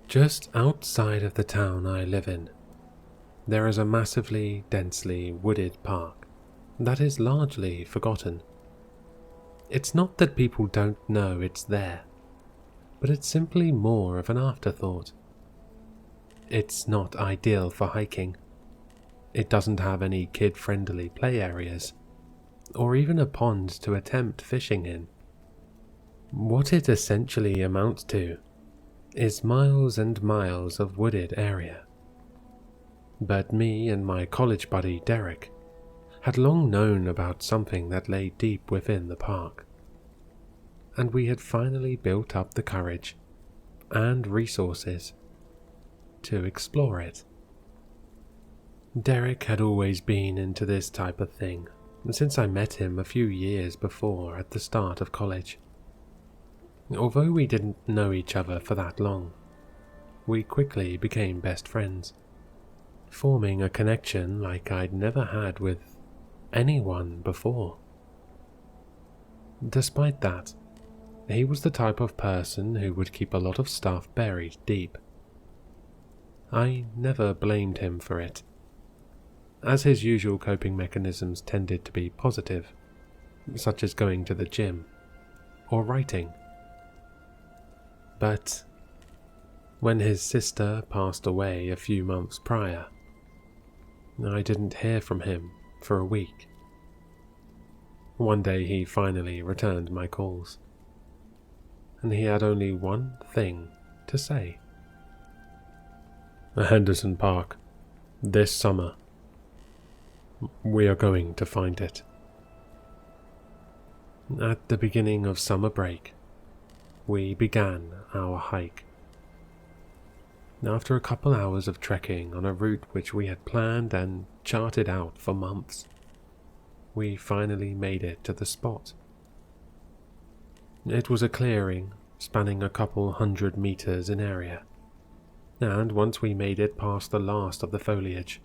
Just outside of the town I live in, there is a massively, densely wooded park that is largely forgotten. It's not that people don't know it's there, but it's simply more of an afterthought. It's not ideal for hiking. It doesn't have any kid-friendly play areas, or even a pond to attempt fishing in. What it essentially amounts to is miles and miles of wooded area. But me and my college buddy Derek had long known about something that lay deep within the park, and we had finally built up the courage and resources to explore it. Derek had always been into this type of thing since I met him a few years before at the start of college. Although we didn't know each other for that long, we quickly became best friends, forming a connection like I'd never had with anyone before. Despite that, he was the type of person who would keep a lot of stuff buried deep. I never blamed him for it, as his usual coping mechanisms tended to be positive, such as going to the gym or writing. But when his sister passed away a few months prior, I didn't hear from him for a week. One day he finally returned my calls, and he had only one thing to say. Henderson Park, this summer. We are going to find it. At the beginning of summer break, we began our hike. After a couple hours of trekking on a route which we had planned and charted out for months, we finally made it to the spot. It was a clearing spanning a couple 100 meters in area, and once we made it past the last of the foliage,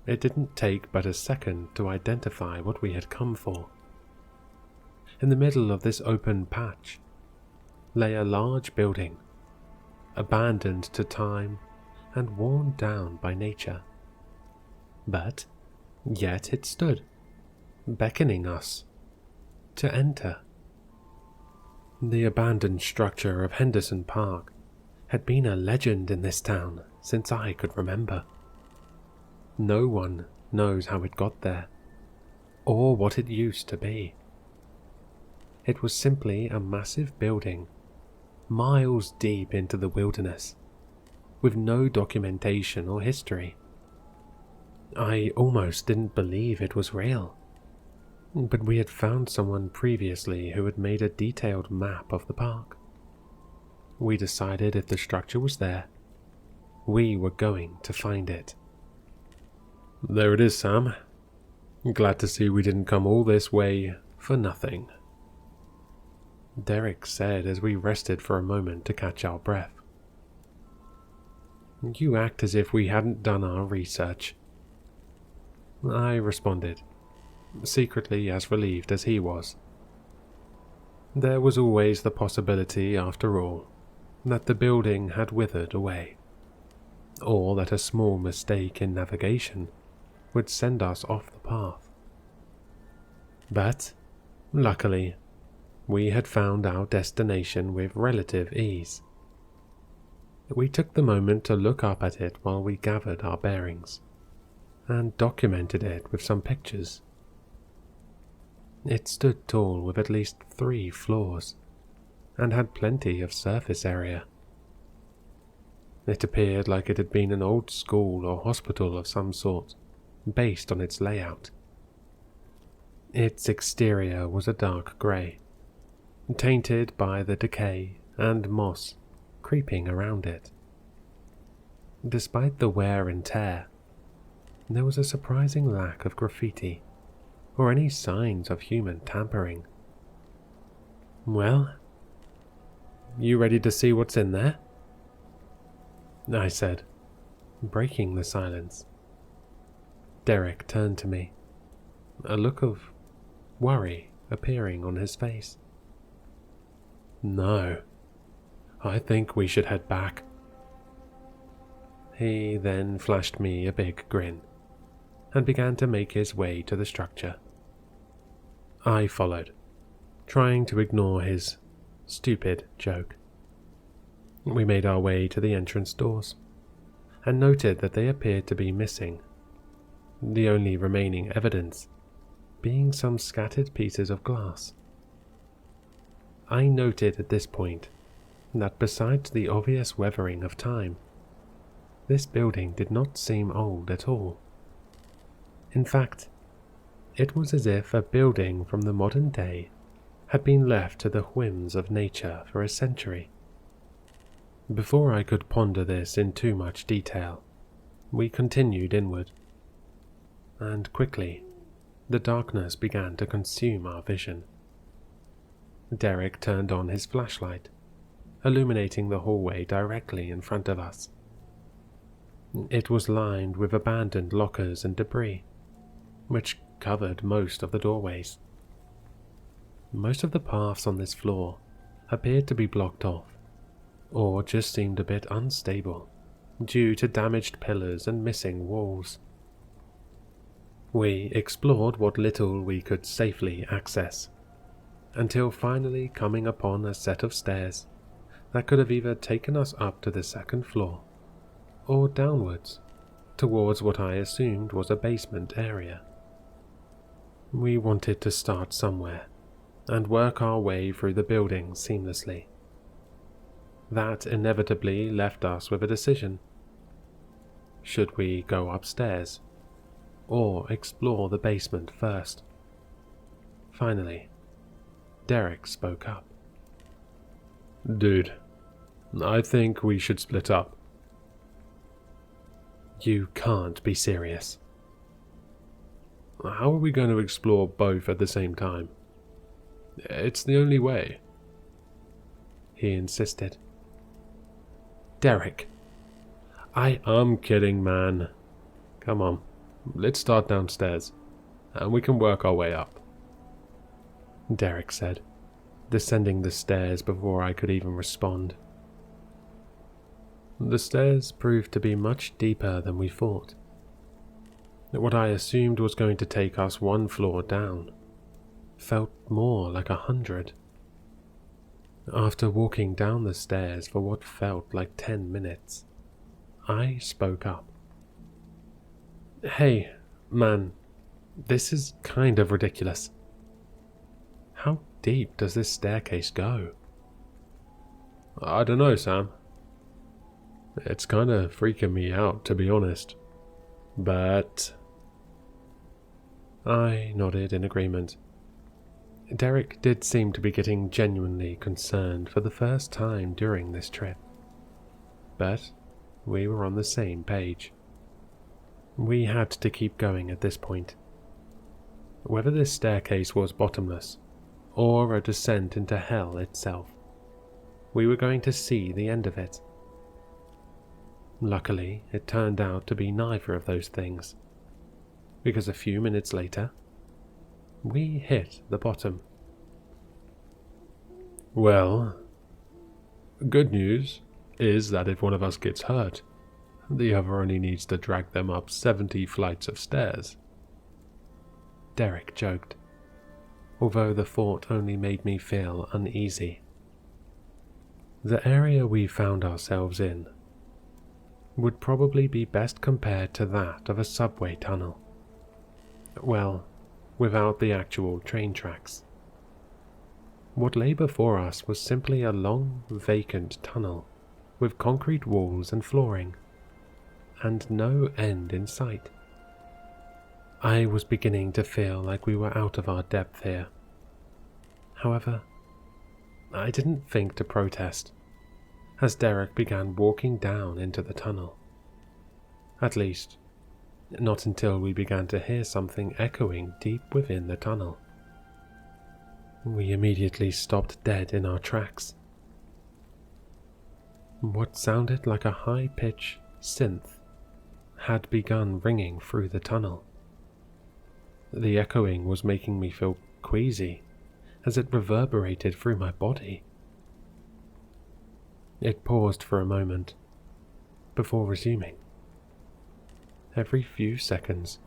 it didn't take but a second to identify what we had come for. In the middle of this open patch lay a large building, abandoned to time and worn down by nature. But yet it stood, beckoning us to enter. The abandoned structure of Henderson Park had been a legend in this town since I could remember. No one knows how it got there, or what it used to be. It was simply a massive building, miles deep into the wilderness, with no documentation or history. I almost didn't believe it was real, but we had found someone previously who had made a detailed map of the park. We decided if the structure was there, we were going to find it. There it is, Sam. Glad to see we didn't come all this way for nothing, Derek said as we rested for a moment to catch our breath. You act as if we hadn't done our research, I responded, secretly as relieved as he was. There was always the possibility, after all, that the building had withered away, or that a small mistake in navigation would send us off the path. But, luckily, we had found our destination with relative ease. We took the moment to look up at it while we gathered our bearings, and documented it with some pictures. It stood tall with at least 3 floors, and had plenty of surface area. It appeared like it had been an old school or hospital of some sort, based on its layout. Its exterior was a dark grey, tainted by the decay and moss creeping around it. Despite the wear and tear, there was a surprising lack of graffiti or any signs of human tampering. Well, you ready to see what's in there? I said, breaking the silence. Derek turned to me, a look of worry appearing on his face. No, I think we should head back. He then flashed me a big grin and began to make his way to the structure. I followed, trying to ignore his stupid joke. We made our way to the entrance doors and noted that they appeared to be missing, the only remaining evidence being some scattered pieces of glass. I noted at this point that besides the obvious weathering of time, this building did not seem old at all. In fact, it was as if a building from the modern day had been left to the whims of nature for a century. Before I could ponder this in too much detail, we continued inward, and quickly the darkness began to consume our vision. Derek turned on his flashlight, illuminating the hallway directly in front of us. It was lined with abandoned lockers and debris, which covered most of the doorways. Most of the paths on this floor appeared to be blocked off, or just seemed a bit unstable due to damaged pillars and missing walls. We explored what little we could safely access, until finally coming upon a set of stairs that could have either taken us up to the second floor, or downwards, towards what I assumed was a basement area. We wanted to start somewhere, and work our way through the building seamlessly. That inevitably left us with a decision. Should we go upstairs, or explore the basement first? Finally, Derek spoke up. Dude, I think we should split up. You can't be serious. How are we going to explore both at the same time? It's the only way, he insisted. Derek, I'm kidding, man. Come on, let's start downstairs, and we can work our way up, Derek said, descending the stairs before I could even respond. The stairs proved to be much deeper than we thought. What I assumed was going to take us one floor down felt more like 100. After walking down the stairs for what felt like 10 minutes, I spoke up. Hey, man, this is kind of ridiculous. How deep does this staircase go? I don't know, Sam. It's kind of freaking me out, to be honest. But I nodded in agreement. Derek did seem to be getting genuinely concerned for the first time during this trip. But we were on the same page. We had to keep going at this point. Whether this staircase was bottomless, or a descent into hell itself, we were going to see the end of it. Luckily, it turned out to be neither of those things, because a few minutes later, we hit the bottom. Well, good news is that if one of us gets hurt, the other only needs to drag them up 70 flights of stairs, Derek joked, although the thought only made me feel uneasy. The area we found ourselves in would probably be best compared to that of a subway tunnel. Well, without the actual train tracks. What lay before us was simply a long, vacant tunnel with concrete walls and flooring, and no end in sight. I was beginning to feel like we were out of our depth here. However, I didn't think to protest, as Derek began walking down into the tunnel. At least, not until we began to hear something echoing deep within the tunnel. We immediately stopped dead in our tracks. What sounded like a high-pitched synth had begun ringing through the tunnel. The echoing was making me feel queasy as it reverberated through my body. It paused for a moment before resuming. Every few seconds,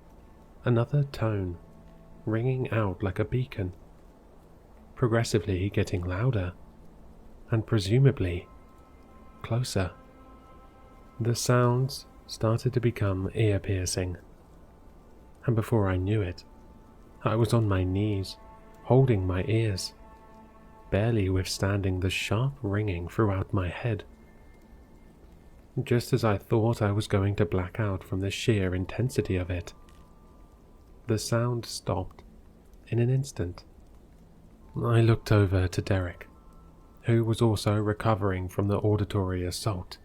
another tone, ringing out like a beacon, progressively getting louder, and presumably closer. The sounds started to become ear-piercing, and before I knew it, I was on my knees, holding my ears, barely withstanding the sharp ringing throughout my head. Just as I thought I was going to black out from the sheer intensity of it, the sound stopped in an instant. I looked over to Derek, who was also recovering from the auditory assault.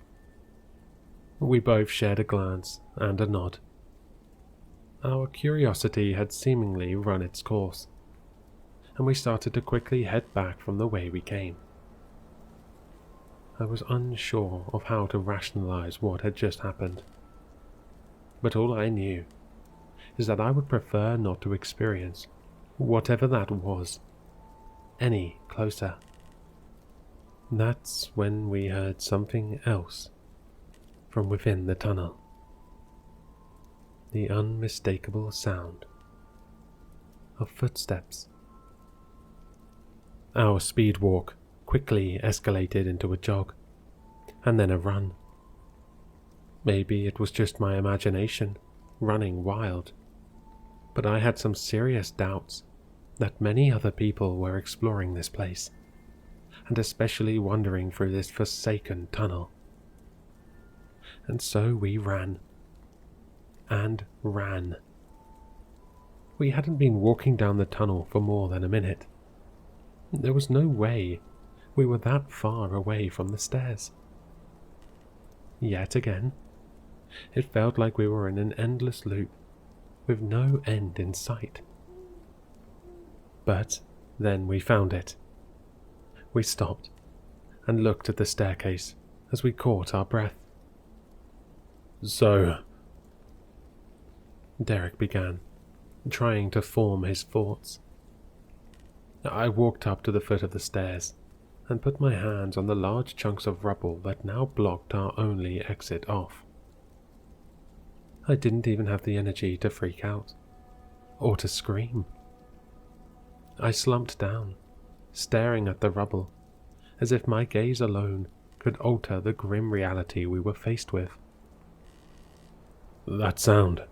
We both shared a glance and a nod. Our curiosity had seemingly run its course, and we started to quickly head back from the way we came. I was unsure of how to rationalize what had just happened, but all I knew is that I would prefer not to experience whatever that was any closer. That's when we heard something else from within the tunnel. The unmistakable sound of footsteps. Our speed walk quickly escalated into a jog, and then a run. Maybe it was just my imagination running wild, but I had some serious doubts that many other people were exploring this place, and especially wandering through this forsaken tunnel. And so we ran. And ran. We hadn't been walking down the tunnel for more than a minute. There was no way we were that far away from the stairs. Yet again, it felt like we were in an endless loop with no end in sight. But then we found it. We stopped and looked at the staircase as we caught our breath. So, Derek began, trying to form his thoughts. I walked up to the foot of the stairs and put my hands on the large chunks of rubble that now blocked our only exit off. I didn't even have the energy to freak out, or to scream. I slumped down, staring at the rubble, as if my gaze alone could alter the grim reality we were faced with. That sound,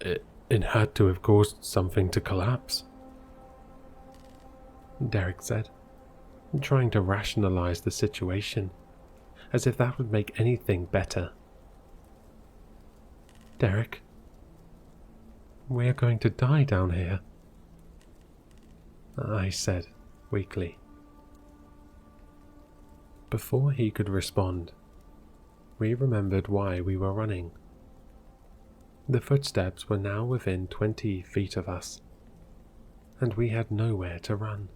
it had to have caused something to collapse, Derek said, trying to rationalize the situation, as if that would make anything better. Derek, we are going to die down here, I said weakly. Before he could respond, we remembered why we were running. The footsteps were now within 20 feet of us, and we had nowhere to run.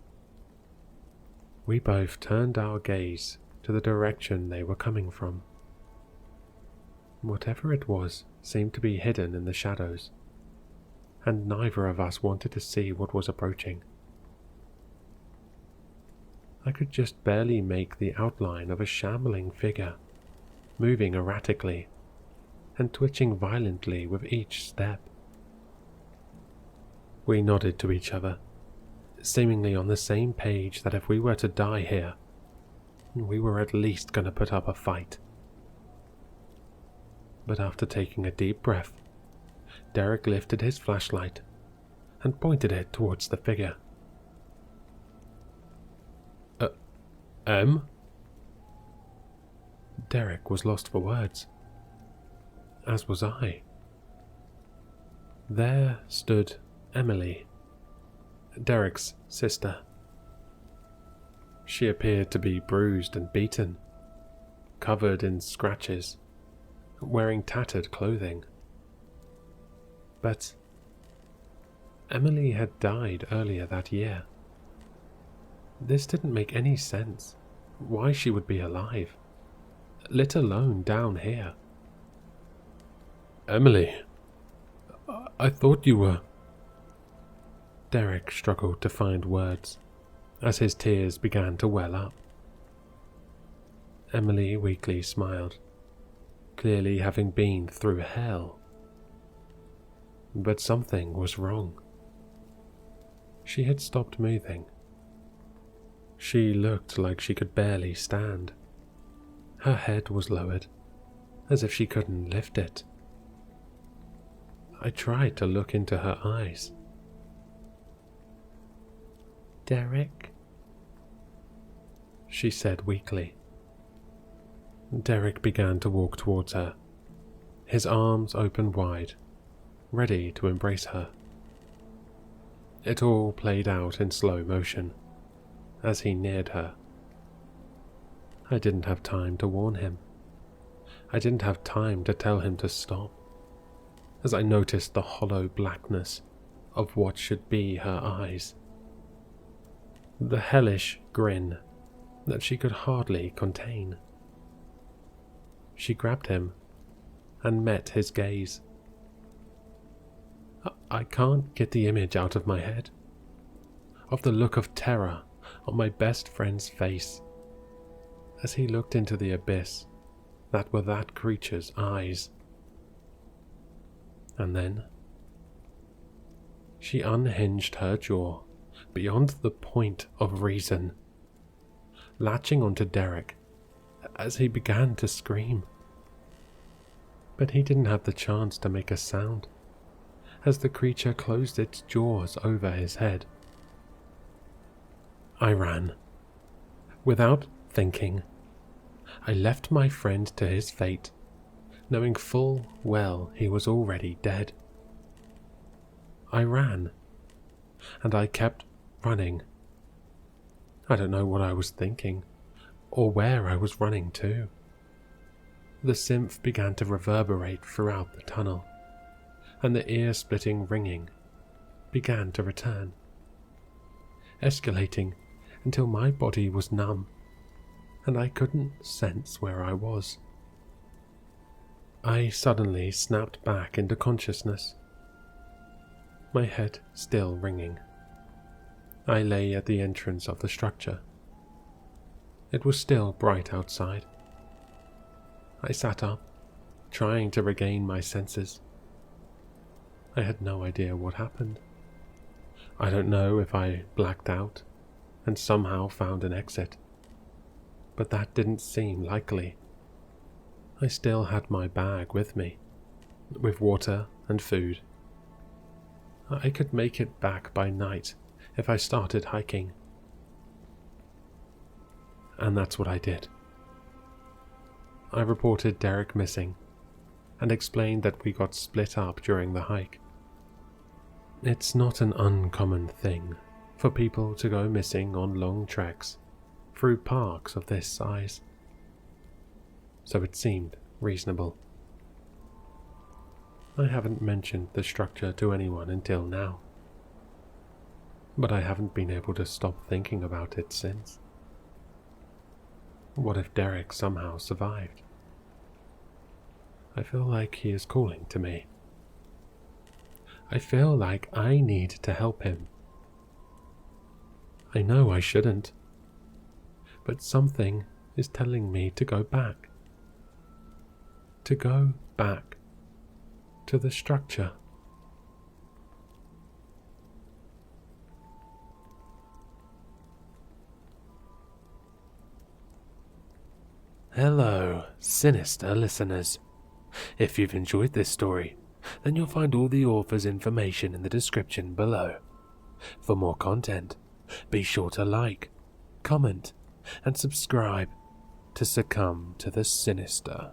We both turned our gaze to the direction they were coming from. Whatever it was seemed to be hidden in the shadows, and neither of us wanted to see what was approaching. I could just barely make the outline of a shambling figure, moving erratically and twitching violently with each step. We nodded to each other, seemingly on the same page that if we were to die here, we were at least going to put up a fight. But after taking a deep breath, Derek lifted his flashlight and pointed it towards the figure. M? Derek was lost for words, as was I. There stood Emily, Derek's sister. She appeared to be bruised and beaten, covered in scratches, wearing tattered clothing. But Emily had died earlier that year. This didn't make any sense, why she would be alive, let alone down here. Emily, I thought you were... Derek struggled to find words, as his tears began to well up. Emily weakly smiled, clearly having been through hell but something was wrong. She had stopped moving. She looked like she could barely stand. Her head was lowered, as if she couldn't lift it. I tried to look into her eyes. "Derek?" she said weakly. Derek began to walk towards her, his arms open wide, ready to embrace her. It all played out in slow motion as he neared her. I didn't have time to warn him. I didn't have time to tell him to stop, as I noticed the hollow blackness of what should be her eyes. The hellish grin that she could hardly contain. She grabbed him and met his gaze. I can't get the image out of my head of the look of terror on my best friend's face as he looked into the abyss that were that creature's eyes. And then she unhinged her jaw beyond the point of reason, latching onto Derek as he began to scream. But he didn't have the chance to make a sound as the creature closed its jaws over his head. I ran. Without thinking, I left my friend to his fate, knowing full well he was already dead. I ran, and I kept running. I don't know what I was thinking, or where I was running to. The synth began to reverberate throughout the tunnel, and the ear-splitting ringing began to return, escalating until my body was numb, and I couldn't sense where I was. I suddenly snapped back into consciousness, my head still ringing. I lay at the entrance of the structure. It was still bright outside. I sat up, trying to regain my senses. I had no idea what happened. I don't know if I blacked out and somehow found an exit, but that didn't seem likely. I still had my bag with me, with water and food. I could make it back by night if I started hiking. And that's what I did. I reported Derek missing and explained that we got split up during the hike. It's not an uncommon thing for people to go missing on long treks through parks of this size, so it seemed reasonable. I haven't mentioned the structure to anyone until now, but I haven't been able to stop thinking about it since. What if Derek somehow survived? I feel like he is calling to me. I feel like I need to help him. I know I shouldn't, but something is telling me to go back. To go back to the structure. Hello, Sinister listeners. If you've enjoyed this story, then you'll find all the author's information in the description below. For more content, be sure to like, comment, and subscribe to succumb to the sinister.